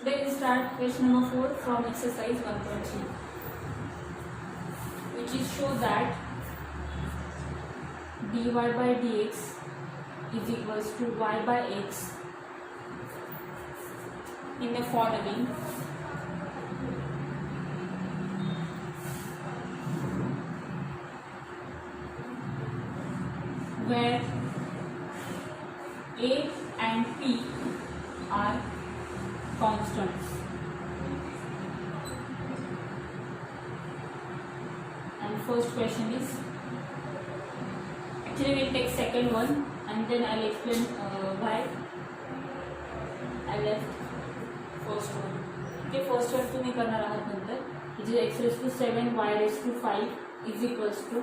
Then we start question number 4 from exercise 1.3, which is show that dy by dx is equals to y by x in the following. Where a and p are constants, and first question is, actually we'll take second one and then I'll explain why I left first one. Okay, first one तुम्ही करणार आहात नंतर, which is x raised to 7 y raised to 5 is equals to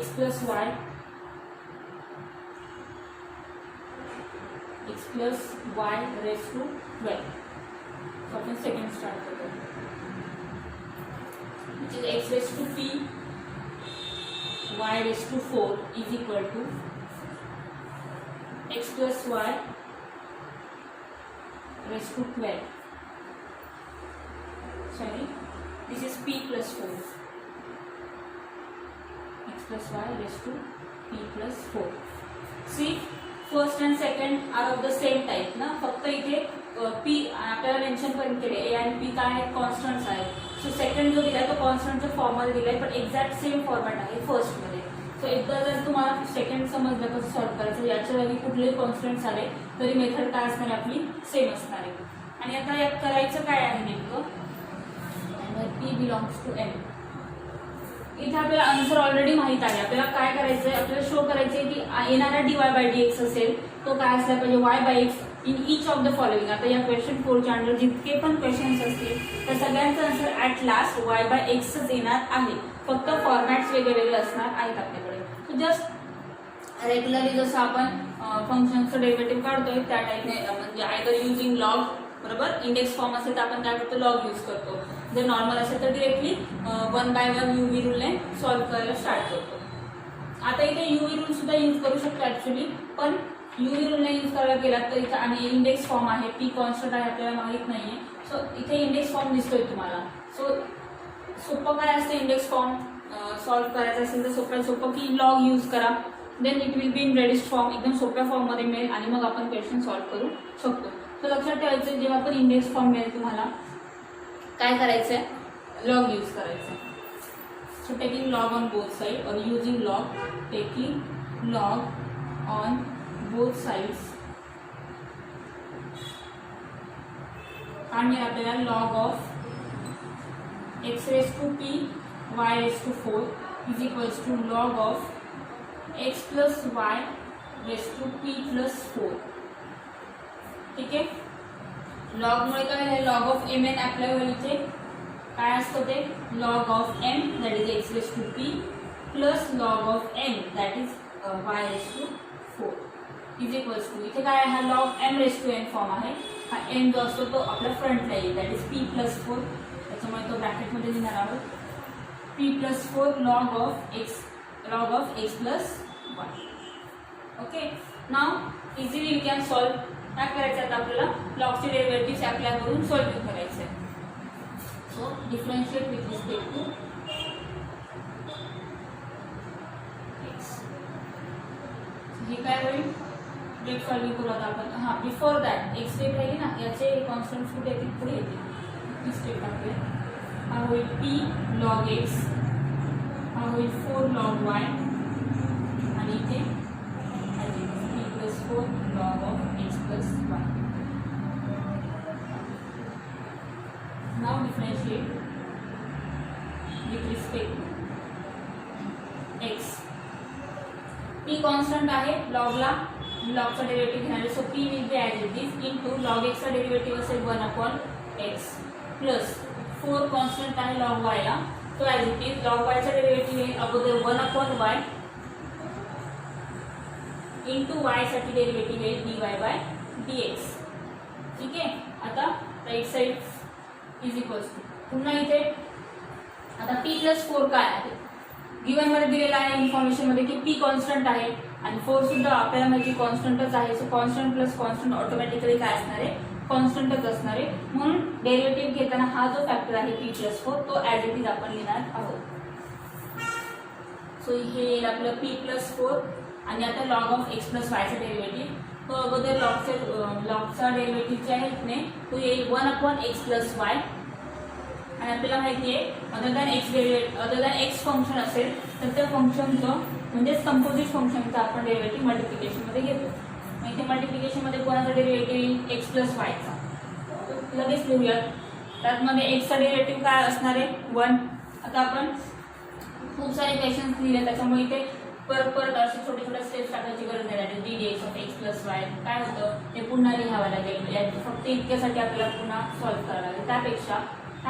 x plus y raised to 12. So upon second start करते हैं, which is x raised to p y raised to 4 is equal to x plus y raised to 12. Sorry, this is p plus 4. X plus y raised to p plus 4. See, first and second are of the same type ना, फक्त इथे P आपल्याला mention पण केले ए आणि P काय आहेत, constants आहेत. सो सेकंड जो दिलाय तो कॉन्स्टंटच्या फॉर्ममध्ये दिलाय, पण एक्झॅक्ट सेम फॉर्मॅट आहे फर्स्ट मध्ये. सो एकदा जर तुम्हाला सेकंड समजलं कसं सॉल्व्ह करायचं, याच्या जागी कुठलेही कॉन्स्टंट्स आले तरी मेथड काय असणार आहे आपली, सेम असणार आहे. आणि आता यात करायचं काय आहे नेमकं, पी बिलॉंग्स टू एम. इथे आपल्याला आन्सर ऑलरेडी माहित आहे. आपल्याला काय करायचं आहे, आपल्याला शो करायचं आहे की येणारा dy बाय dx असेल तो काय असला पाहिजे, y by x in each of the following. आता या क्वेश्चन 4च्या अंडर जितके पण क्वेश्चन्स असतील त्या सगळ्यांचं answer at last y by x येणार आहे. फक्त फॉर्मॅट्स वेगळे असणार आहेत आपल्याकडे. सो जस्ट रेग्युलरली जसं आपण फंक्शनचं डेरिव्हेटिव्ह काढतोय त्या टाईपने, म्हणजे आयदर युजिंग लॉग, बरोबर, इंडेक्स फॉर्म असेल तर आपण काय करतो, लॉग यूज करतो. जर नॉर्मल असेल तर डिरेक्टली 1 बाय 1 युव्ही रूलने सॉल्व्ह करायला स्टार्ट करतो. आता इथे युव्ही रूल सुद्धा यूज करू शकतो ऍक्च्युली, पण युव्ही रूलने यूज करायला गेला तर इथं आणि इंडेक्स फॉर्म आहे, पी कॉन्स्टंट आहे आपल्याला माहित नाहीये. सो इथे इंडेक्स फॉर्म दिसतोय तुम्हाला. सो सोपं काय असतं, इंडेक्स फॉर्म सॉल्व्ह करायचं असेल तर सोपं की लॉग यूज करा, then it will be in readiest form, एकदम सोप्या फॉर्ममध्ये मिळेल आणि मग आपण क्वेश्चन सॉल्व्ह करू शकतो. तर लक्षात ठेवायचं, जेव्हा पण इंडेक्स फॉर्म मिळेल तुम्हाला काय करायचं आहे, लॉग यूज करायचं. So taking log on both side और using log, taking log on both sides आणि आपल्याला log of X raise to P Y raise to 4 is equals to log of x plus Y raise to P plus 4. ठीक आहे, लॉगमुळे काय आहे, log of M N apply होईल. इथे काय असतं ते, log of M that is X raise to P plus log of n that is y raise to 4 is equals to, इथे काय आहे, हा log m raise to n form आहे. हा एन जो असतो तो आपल्या फ्रंटला येईल, दॅट इज पी प्लस 4, त्याच्यामुळे तो ब्रॅकेटमध्ये लिहिणार आहोत, p plus 4 log of x plus y. Okay, now easily we can solve. काय करायचं आता, आपल्याला लॉगचे डेरिव्हेटिव्ह अप्लाय करून सॉल्व्ह करायचं आहे. So differentiate with respect to x. हे काय होईल, ब्रेक सॉल्व्हिंग करू आता आपण. हां, बिफोर दॅट एक स्टेप राहिली ना, याचे कॉन्स्टंट्स कुठे येतील, पुढे येतील. ही स्टेप टाकूया. हा होईल पी लॉग एक्स, हा होईल 4 लॉग वाय आणि इथे P plus 4 log of x plus y. Now differentiate with respect to x. p constant आहे, लॉगला लॉगचा डेरिव्हेटिव्ह घेणार आहे. So p will be as it is into log x चा derivative असेल 1 upon x plus 4 constant आहे log y ला, तो as it is. log y चा derivative येईल अगोदर 1 upon y इंटू वाय साठी डेरिव्हेटिव्ह येईल dy बाय dx. ठीक आहे, आता right side is equals to, पुन्हा इथे आता p प्लस 4 काय आहे, गिवन मध्ये दिलेला आहे इन्फॉर्मेशन मध्ये की p कॉन्स्टंट आहे आणि 4 सुद्धा आपल्याला माहिती कॉन्स्टंटच आहे. So constant plus constant automatically काय असणार आहे, कॉन्स्टंटच असणार आहे, म्हणून डेरिव्हेटिव्ह घेताना हा जो फॅक्टर आहे p+4 तो ॲज इट इज आपण लिहिणार आहोत. सो हे येईल आपलं p+4 आणि आता लॉग ऑफ x + y चा डेरिव्हेटिव्ह. तो अगोदर लॉगचा डेरिव्हेटिव्ह जे आहे ने तो येईल 1/x + y. आणि आपल्याला माहिती आहे अदर दॅन एक्स फंक्शन असेल तर त्या फंक्शनचं म्हणजेच कंपोजिट फंक्शनचा आपण डेरिव्हेटिव्ह मल्टिप्लिकेशनमध्ये घेतो. मग इथे मल्टिप्लिकेशनमध्ये कोणाचा डेरिव्हेटिव्ह येईल x + y चा. लगेच लिहूयात. त्यातमध्ये एक्सचा डेरिव्हेटिव्ह काय असणार आहे 1. आता आपण खूप सारे क्वेश्चन्स लिहिले त्याच्यामुळे इथे परत असे छोटे छोटे स्टेप्स टाकायची गरज नाही. ddx ऑफ x + y काय होतं ते पुन्हा लिहावं लागेल. फक्त इतक्यासाठी आपल्याला पुन्हा सॉल्व्ह करावं लागेल. त्यापेक्षा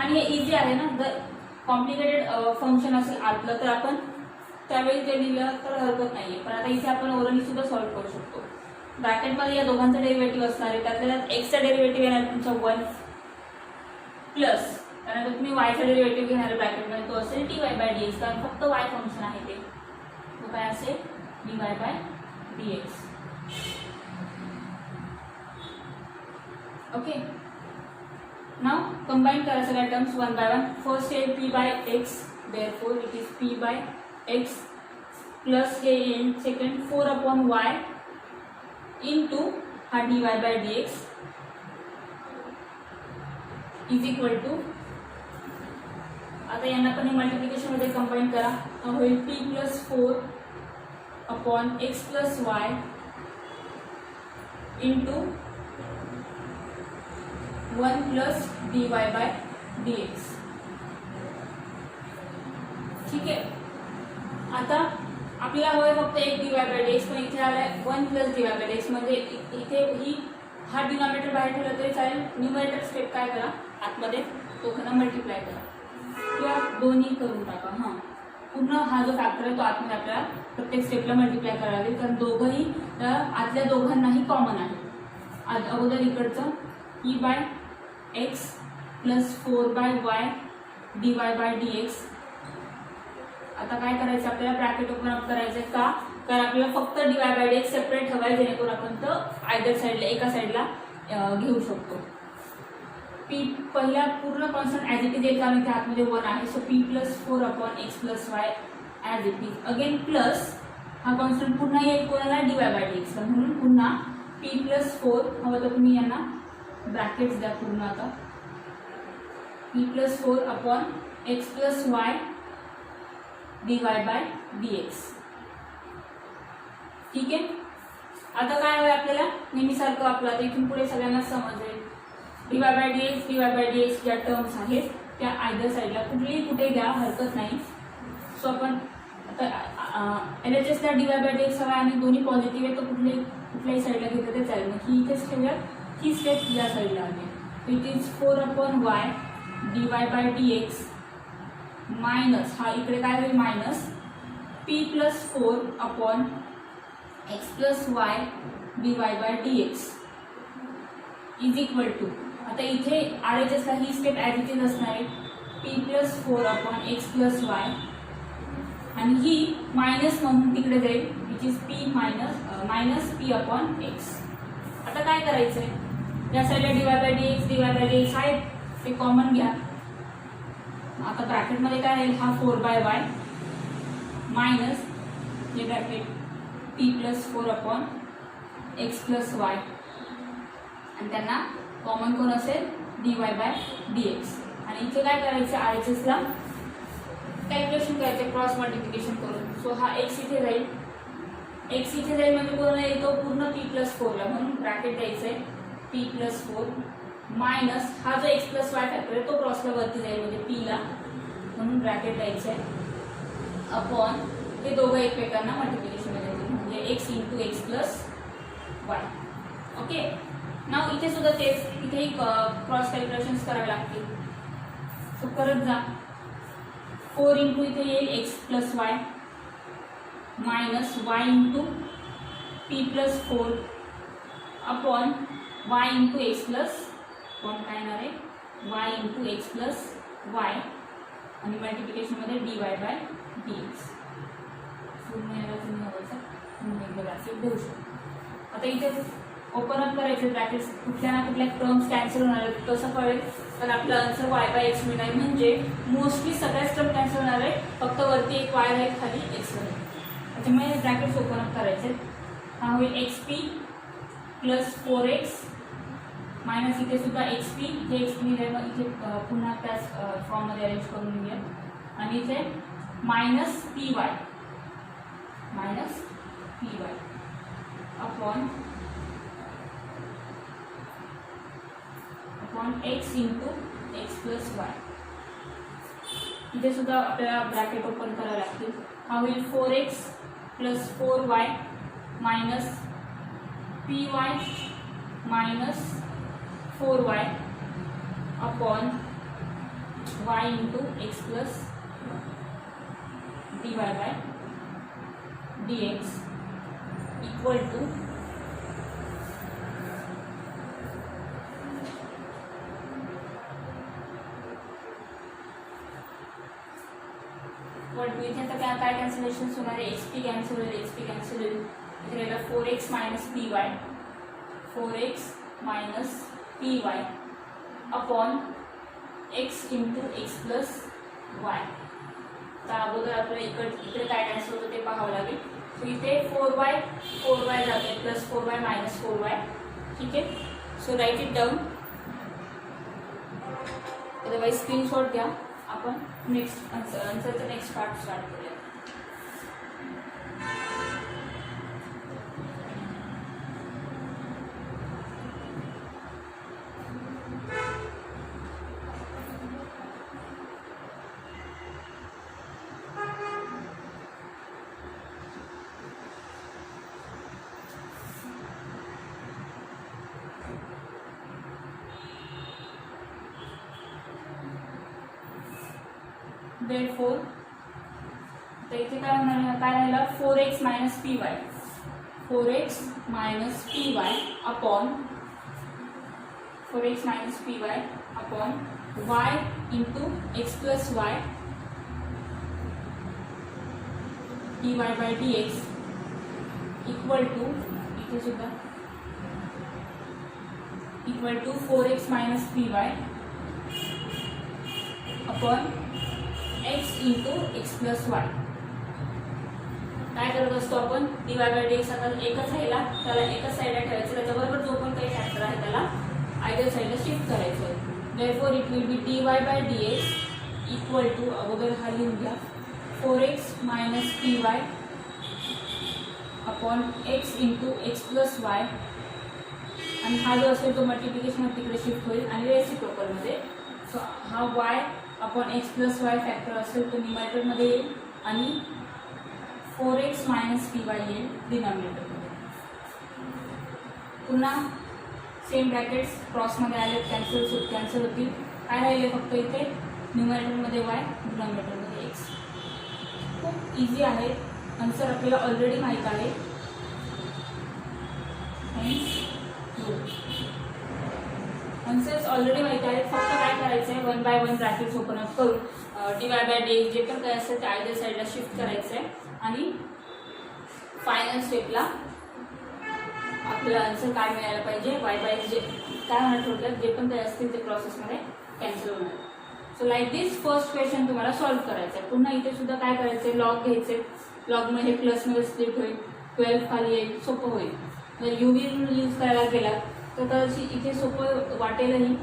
आणि हे इझी आहे ना, जर कॉम्प्लिकेटेड फंक्शन असेल आतलं तर आपण त्यावेळी ते लिहिलं तर हरकत नाही. पण आता इथे आपण ओरली सुद्धा सॉल्व्ह करू शकतो. ब्रॅकेटमध्ये या दोघांचा डेरिव्हेटिव्ह असणार आहे. त्यातल्या एक्सचा डेरिव्हेटिव्ह येणार तुमचा 1 प्लस त्यानंतर तुम्ही वायचा डेरिव्हेटिव्ह घेणार ब्रॅकेटमध्ये तो असेल dy/dx, कारण फक्त वाय फंक्शन आहे ते. तो काय असेल dy/dx. ओके, नाउ कंबाईन करा सगळ्या terms one by one. First येईल p/x, therefore it is p/x plus हे येईल सेकंड 4/y इंटू हा dy/dx इज इक्वल टू, आता यांना पण मल्टिप्लिकेशन मध्ये कंबाईन करा. होईल p+4 upon x + y into 1 + dy/dx. ठीक आहे. आता आपल्याला हवंय फक्त एक dy/dx, पण इथे आलाय 1 + dy/dx, म्हणजे इथे हा डिनॉमिनेटर बाहेर ठेवला तरी चालेल. न्यूमरेटर स्टेप काय करा आतमध्ये दोघांना मल्टिप्लाय करा किंवा दोन्ही करून टाका. हां, पूर्ण हा जो फॅक्टर आहे तो आतमध्ये आपल्याला प्रत्येक स्टेपला मल्टिप्लाय करावा लागेल, कारण दोघंही आतल्या दोघांनाही कॉमन आहे. अगोदर इकडचं p/x + 4/y dy/dx. आता काय करायचं आपल्याला ब्रॅकेट ओपन अप करायचं का, कारण आपल्याला फक्त dy/dx सेपरेट हवाय, जेणेकरून आपण तो आयदर साईडला एका साईडला घेऊ शकतो. पहिला पूर्ण कॉन्स्टंट ॲज इट इज येईल, कारण इथे आतमध्ये 1 आहे. So p+4 upon x + y as it is. Again plus हा कॉन्स्टंट पुन्हा येईल कोणाला dy/dx, म्हणून पुन्हा p+4 हवं तर तुम्ही यांना ब्रॅकेट्स द्या पूर्ण. आता p+4 upon x + y dy/dx. ठीक आहे. आता काय हवं आपल्याला नेहमीसारखं आपलं आता इथून पुढे सगळ्यांना समजेल. dy/dx ज्या टर्म्स आहेत त्या आयदर साईडला कुठे घ्या, हरकत नाही. सो आपण आता LHSला dy/dx हवा आणि दोन्ही पॉझिटिव्ह आहे, तर कुठल्याही साईडला घेतलं ते चालेल. मग ही इथेच ठेवूया, ही स्टेप या साईडला आली. It is 4/y dy/dx minus हा इकडे काय होईल minus p+4 upon x + y dy/dx is equal to, आता इथे RHSला ही स्टेप ॲज इट इज असणार आहे p+4 अपॉन x + y आणि ही मायनस म्हणून तिकडे जाईल, which is minus p upon x. आता काय करायचंय, या साईडला dy/dx आहे ते कॉमन घ्या. आता ब्रॅकेटमध्ये काय राहील, हा 4/y मायनस हे bracket p+4 upon x + y आणि त्यांना कॉमन कोण असेल dy/dx. आणि इथे काय करायचं RHSला कॅल्क्युलेशन करायचं क्रॉस मल्टिप्लिकेशन करून. सो हा x इथे जाईल, x इथे जाईल म्हणजे कोणाला येतो पूर्ण p+4 ला, म्हणून ब्रॅकेट द्यायचं आहे p+4 मायनस हा जो x + y फॅक्टर आहे तो क्रॉसला वरती जाईल म्हणजे p ला, म्हणून ब्रॅकेट द्यायचं आहे अपॉन हे दोघं एकमेकांना मल्टिप्लिकेशन मध्ये येतील म्हणजे x × x + y. ओके. नाव इथे सुद्धा तेच, इथेही क्रॉस कॅल्क्युलेशन्स करावे लागतील. सो करत जा. 4 × इथे येईल x + y minus y × p+4 upon y × x + काय येणार आहे y × x + y आणि मल्टिप्लिकेशन मध्ये dy/dx. पूर्ण याला तुम्ही हवं ब्रॅकेट देऊ शकतो. आता इथे ओपन अप करायचे ब्रॅकेट्स, कुठल्या ना कुठल्या टर्म्स कॅन्सल होणार आहेत. कसं कळेल तर आपलं आन्सर वाय बाय एक्स मिळणार, म्हणजे मोस्टली सगळ्याच टर्म कॅन्सल होणार आहे, फक्त वरती एक वाय राहील, खाली एक्स राहील. त्याच्यामुळे ब्रॅकेट्स ओपन अप करायचे. हा होईल x P plus 4x minus इथे सुद्धा एक्स पी, इथे एक्स पी लिहिलं, मग इथे पुन्हा त्याच फॉर्ममध्ये अरेंज करून लिहूया. आणि इथे minus p y upon x into x plus Y. इथे सुद्धा आपल्याला ब्रॅकेट ओपन करावे लागतील. हा होईल 4x plus 4y minus p y minus 4y upon y into x plus dy by dx equal to इथे आता काय कॅन्सलेशन होणार आहे, एक्स पी कॅन्सल होईल, इथे राहिला 4x minus p y, 4x minus p y upon x into x plus Y. तर अगोदर आपल्याला इकडे काय कॅन्सल होतं ते पाहावं लागेल. सो इथे 4y जाते प्लस 4y मायनस 4y. ठीक आहे, so write it down, otherwise screenshot घ्या. आपण नेक्स्ट आन्सरचा नेक्स्ट पार्ट स्टार्ट करूया. Therefore, तर इथे काय होणार, काय राहिला 4x minus p y, 4x minus p y upon 4x minus p y upon y into x plus y dy by dx equal to, इथे सुद्धा equal to 4x minus p y upon x into x plus y. काय करत असतो आपण, dy by dx आता एकच राहिला, त्याला एकच साईडला ठेवायचं, त्याच्याबरोबर जो पण काही फॅक्टर आहे त्याला आयदर साईडला शिफ्ट करायचं आहे. Therefore it will be dy by dx equal to, अगोदर हा लिहून घ्या, 4x minus p y upon x into x plus y. आणि हा जो असेल तो मल्टिप्लिकेशन तिकडे शिफ्ट होईल आणि रेसिप्रोकलमध्ये. सो हा y upon x plus Y factor असेल तो न्यूमरेटरमध्ये येईल आणि 4x मायनस पी वाय येईल डिनॉमिनेटरमध्ये. पुन्हा सेम ब्रॅकेट्स क्रॉसमध्ये आले, कॅन्सल होतील. काय राहिले फक्त इथे न्यूमरेटरमध्ये y, डिनॉमिनेटरमध्ये x. खूप इझी आहे, आन्सर आपल्याला ऑलरेडी माहीत आहे. आन्सर्स ऑलरेडी माहिती आहेत, फक्त काय करायचं आहे, 1 बाय 1 ब्रॅकेट्स ओपन अप करून dy बाय dx जे पण काय असेल ते आयदर साईडला शिफ्ट करायचं आहे आणि फायनल स्टेपला आपल्याला आन्सर काय मिळायला पाहिजे, y बाय जे काय होणार थोडक्यात जे पण काही असतील ते प्रोसेसमध्ये कॅन्सल होणार. सो लाईक दिस फर्स्ट क्वेश्चन तुम्हाला सॉल्व्ह करायचं आहे. पुन्हा इथे सुद्धा काय करायचं आहे, लॉग घ्यायचे, लॉगमध्ये प्लसमध्ये स्प्लिट होईल, 12 खाली येईल, सोपं होईल. जर युवी रूल यूज करायला गेला तर कदाचित इथे सोपं वाटेलही,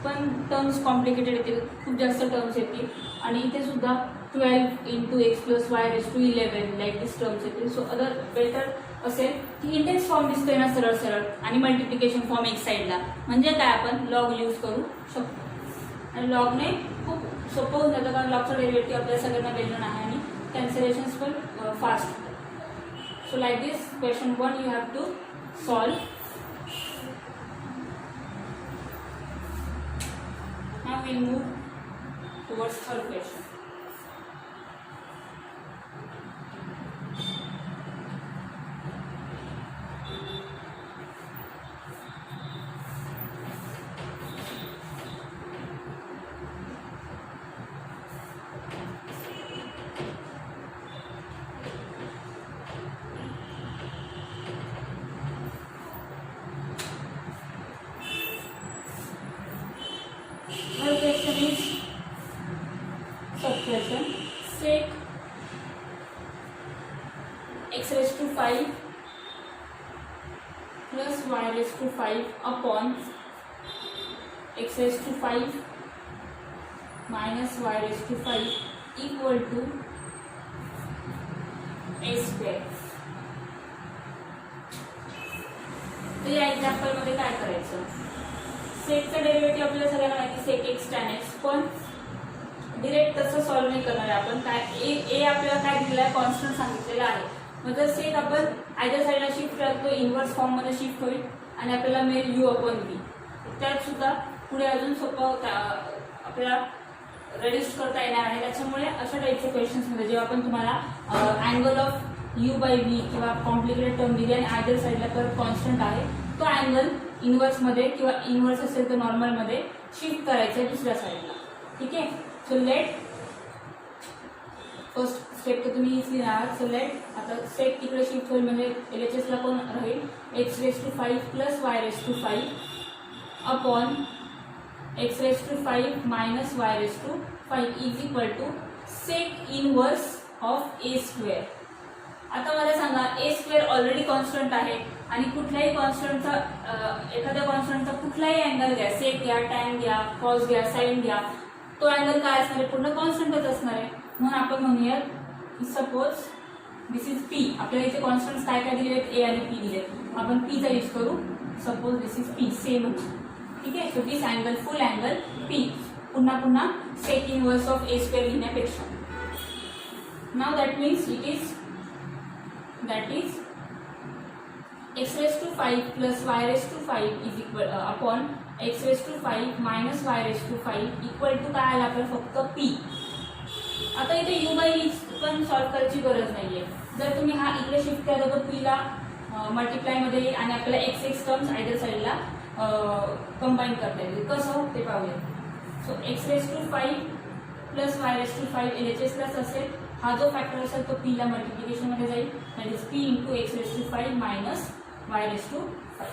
पण टर्म्स कॉम्प्लिकेटेड येतील, खूप जास्त टर्म्स येतील. आणि इथे सुद्धा 12 into x plus y raise to 11 like this terms येतील. सो अदर बेटर असेल की इंडेक्स फॉर्म दिसतोय ना सरळ सरळ आणि मल्टिप्लिकेशन फॉर्म एक साईडला, म्हणजे काय आपण लॉग यूज करू शकतो. आणि लॉगने खूप सोपं होऊन जातं, कारण लॉगचा डेरिव्हेटिव्ह आपल्या सगळ्यांना वेगळं आहे आणि कॅन्सलेशन्स पण फास्ट होतात. So like this question 1 you have to solve. Now we'll move towards third question. Expression sec x raised to 5 plus y raised to 5 upon x raised to 5 minus y raised to 5 equal to a square. तर या example मध्ये काय करायचं, सेकचा derivative आपल्याला सगळ्यांना माहिती सेक x tan x, पण direct तसं सॉल्व्ह नाही करणार आहे आपण. काय ए आपल्याला काय दिलेलं आहे, कॉन्स्टंट सांगितलेला आहे. मग जर सेक आपण आयदर साईडला शिफ्ट करतो, इन्व्हर्स फॉर्म मध्ये शिफ्ट होईल आणि आपल्याला मिळेल यू अपॉन बी. त्यात सुद्धा पुढे अजून सोपं आपल्याला रेड्यूस करता येणार आहे. त्याच्यामुळे अशा टाईपच्या क्वेश्चन्स मध्ये जेव्हा आपण तुम्हाला angle of you by V किंवा कॉम्प्लिकेटेड टर्म दिली आणि आयदर साईडला तर कॉन्स्टंट आहे, तो अँगल इन्व्हर्स मध्ये किंवा इन्व्हर्स असेल तर नॉर्मल मध्ये शिफ्ट करायचं आहे दुसऱ्या साईडला. ठीक आहे. सो लेट फर्स्ट स्टेप तर तुम्ही इझिली आहात. सो लेट आता सेक तिकडे शिफ्ट होईल म्हणजे LHS ला कोण राहील, x raised to 5 plus y raised to 5 upon x raised to 5 minus y raised to 5 is equal to sec inverse of a square. आता मला सांगा, a स्क्वेअर ऑलरेडी कॉन्स्टंट आहे आणि कुठल्याही कॉन्स्टंटचा एखाद्या कॉन्स्टंटचा कुठलाही अँगल घ्या, सेक घ्या, टॅन घ्या, कॉस घ्या, साइन घ्या, तो अँगल काय असणार आहे, पूर्ण कॉन्स्टंटच असणार आहे. म्हणून आपण म्हणूया सपोज दिस इज पी. आपल्याला इथे कॉन्स्टंट्स काय काय दिले आहेत, ए आणि पी दिले. आपण पी चा यूज करू. Suppose this is P same. ठीक आहे. So this angle full angle P. पुन्हा पुन्हा sec inverse of A square लिहिण्यापेक्षा. Now that means it is x raised to 5 plus y raised to 5 is equal upon x raised to 5 minus y raised to 5 equal to काय आला आपल्याला फक्त p. आता इथे u by v पण solve करायची गरज नाहीये. जर तुम्ही हा इकडे शिफ्ट केला तर p ला मल्टिप्लाय मध्ये येईल आणि आपल्याला x x टर्म्स आयदर साईडला कंबाईन करता येईल. कसं ते पाहूया. So x raised to 5 plus y raised to 5 LHS लाच असेल. हा जो फॅक्टर असेल तो p ला मल्टिप्लिकेशन मध्ये जाईल. That is p into x raised to 5 minus y raised to 5.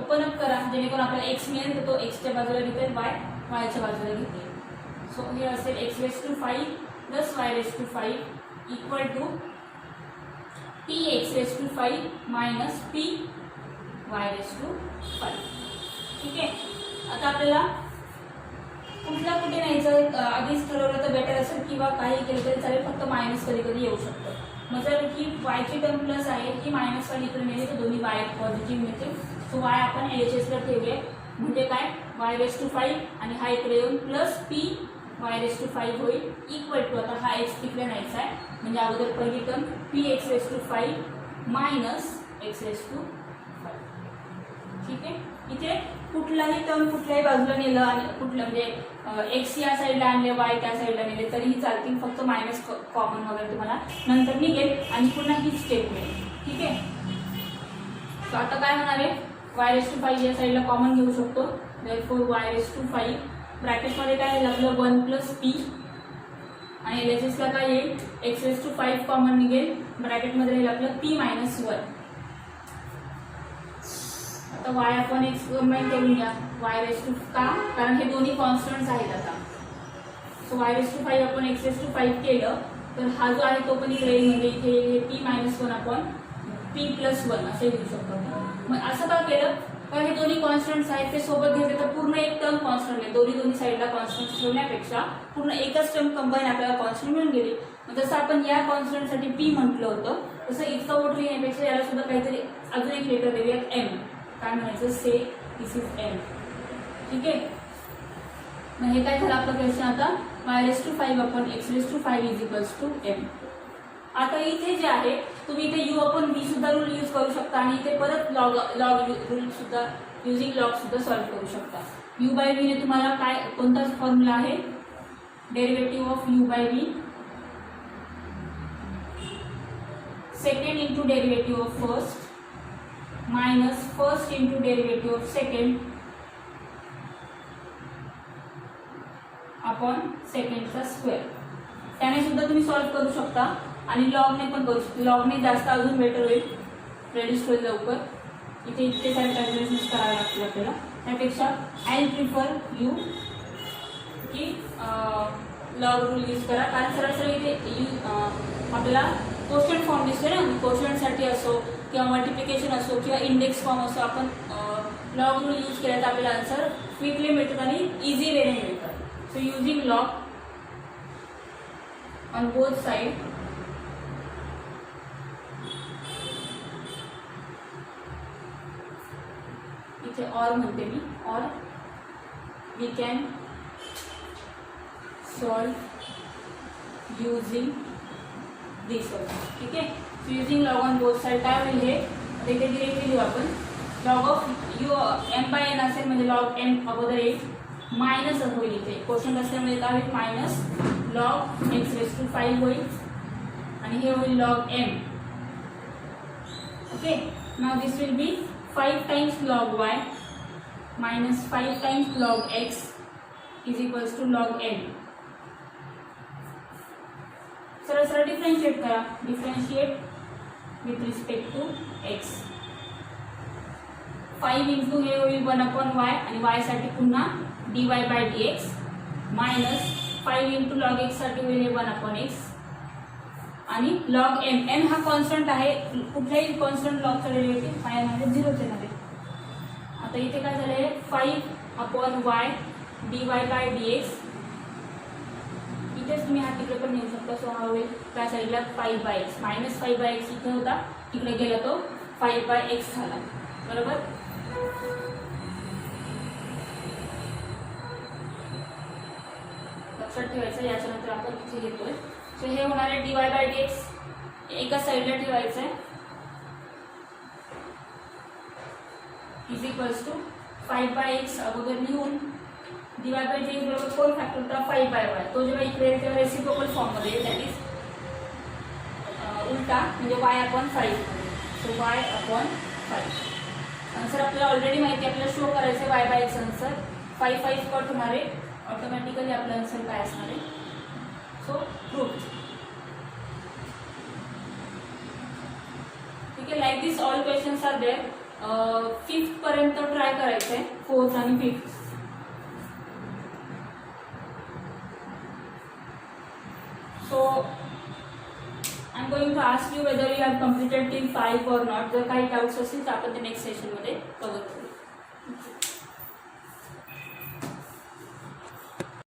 Open up करा जेणेकरून आपल्याला x मिळेल तर तो x च्या बाजूला घेतील, y च्या बाजूला घेतील. सो हे असेल x raised to 5 plus y raised to 5 equal to p x raised to 5 मायनस p y raised to 5. ठीक आहे. आता आपल्याला कुठला कुठे न्यायचं आधीच ठरवलं तर बेटर असेल किंवा काही केलं तरी चालेल, फक्त मायनस कधी कधी येऊ शकतं. मग जर ही वायची टर्म प्लस आहे ही मायनस वाली इकडे नेली तर दोन्ही वाय पॉझिटिव्ह मिळते. सो वाय आपण LHS ला ठेवूया. म्हणजे काय, y raised to 5 आणि हा इकडे येऊन plus p y raised to 5 होईल इक्वल टू, आता हा x तिकडे न्यायचा आहे म्हणजे अगोदर पहिली term p x raised to 5 minus x raised to 5. ठीक आहे. इथे कुठलाही टर्म कुठल्याही बाजूला नेलं आणि कुठलं म्हणजे x या साईडला आणले, y त्या साईडला नेले तरीही चालतील, फक्त मायनस कॉमन वगैरे तुम्हाला नंतर निघेल आणि पुन्हा ही स्टेप मिळेल. ठीक आहे. सो आता काय होणार आहे, y raised to 5 या साईडला कॉमन घेऊ शकतो. therefore y raised to 5 ब्रॅकेटमध्ये काय येईल आपलं 1 प्लस p आणि LHS ला काय येईल x raised to 5 कॉमन निघेल, ब्रॅकेटमध्ये येईल आपलं p मायनस 1. आता y आपण x कंबाईन करून घ्या. y raised to का, कारण हे दोन्ही कॉन्स्टंट्स आहेत. आता सो y raised to 5 आपण x raised to 5 केलं तर हा जो आहे तो पण इकडे येईल म्हणजे इथे हे p मायनस 1 आपण p प्लस 1 असे लिहू शकतो. मग असं का केलं, कारण हे दोन्ही कॉन्स्टंट्स आहेत ते सोबत घेतले तर पूर्ण एक टर्म कॉन्स्टंट आहे. दोन्ही साईडला कॉन्स्टंट ठेवण्यापेक्षा पूर्ण एकच टर्म कंबाईन आपल्याला कॉन्स्टंट मिळून गेली. मग जसं आपण या कॉन्स्टंटसाठी p म्हटलं होतं तसं इतकं मोठं लिहिण्यापेक्षा याला सुद्धा काहीतरी अजून एक लेटर देऊयात m. काय म्हणायचं, से दिस इज m. ठीक आहे. मग हे काय झालं आपलं क्वेश्चन. आता y raised to 5 upon x raised to 5 is equals to m. आता इथे जे आहे तुम्ही इथे u अपॉन v सुद्धा रूल यूज करू शकता आणि इथे परत लॉग रूल सुद्धा युजिंग लॉग सुद्धा सॉल्व्ह करू शकता. u बाय v ने तुम्हाला काय कोणता फॉर्म्युला आहे, derivative of u by v second into derivative of first minus first into derivative of second upon सेकंडचा स्क्वेअर. त्याने सुद्धा तुम्ही सॉल्व्ह करू शकता आणि लॉगने पण करू शकता. लॉगने जास्त अजून बेटर होईल, रेड्यूस होईल लवकर. इथे इतके सारे कॅल्क्युलेशन्स करावे लागतील आपल्याला. त्यापेक्षा आय प्रिफर यू की लॉग रूल यूज करा, कारण सरळ सरळ इथे आपल्याला क्वेश्चन फॉर्म दिसतोय ना, क्वेश्चनसाठी असो किंवा मल्टिप्लिकेशन असो किंवा इंडेक्स फॉर्म असो, आपण लॉग रूल यूज केला तर आपल्याला आन्सर क्विकली मिळतात आणि इझी वेने मिळतात. So using log on both side, इथे ऑर म्हणते मी, or we can solve using this also. ठीक आहे. So using log on both side काय होईल हे इथे डिरेक्टली लिहू आपण. Log of M by N असेल म्हणजे लॉग एम अगोदर येईल, मायनस होईल इथे क्वेश्चन असल्यामुळे काय होईल minus log x raise to 5 होईल आणि हे होईल log m. Okay. Now this will be 5 times log y minus 5 times log x is equals to log n. सरळ सरळ डिफरेंशिएट करा, differentiate with respect to x. 5 into हे होईल 1/y आणि y साठी पुन्हा dy by dx minus 5 into log x साठी होईल 1/x आणि लॉग एम. एम हा कॉन्स्टंट आहे, कुठल्याही कॉन्स्टंट लॉगचा डेरिव्हेटिव्ह फाय म्हणजे 0 चे नव्हे. आता इथे काय झालंय 5/y dy बाय dx. इथेच तुम्ही हा तिकडे पण नेऊ शकता. सो हा होईल त्या साईडला 5/x मायनस 5/x इथे होता, तिकडे गेला तो 5/x झाला. बरोबर. लक्षात ठेवायचं. याच्यानंतर आपण इथे घेतोय. सो हे होणार आहे dy बाय dx एका साईडला ठेवायचं आहे इज इक्वल्स टू 5/x अगोदर लिहून dy बाय dx बरोबर 4 फॅक्टर होता 5/y. तो जेव्हा इकडे येईल तेव्हा रेसिप्रोकल फॉर्म मध्ये येईल, दॅट इज उलटा म्हणजे y/5. सो y/5 आन्सर आपल्याला ऑलरेडी माहिती, आपल्याला शो करायचं आहे y/x आन्सर. 5 कट होणार आहे, ऑटोमॅटिकली आपलं आन्सर काय असणार आहे. So proved. ठीक आहे. Like this all questions are there. 5th पर्यंत ट्राय करायचं आहे, 4th आणि 5th. So I am going to ask you whether you have completed till 5 और नॉट. जर काही डाउट्स असतील तर आपण ते नेक्स्ट सेशनमध्ये कव्हर करू.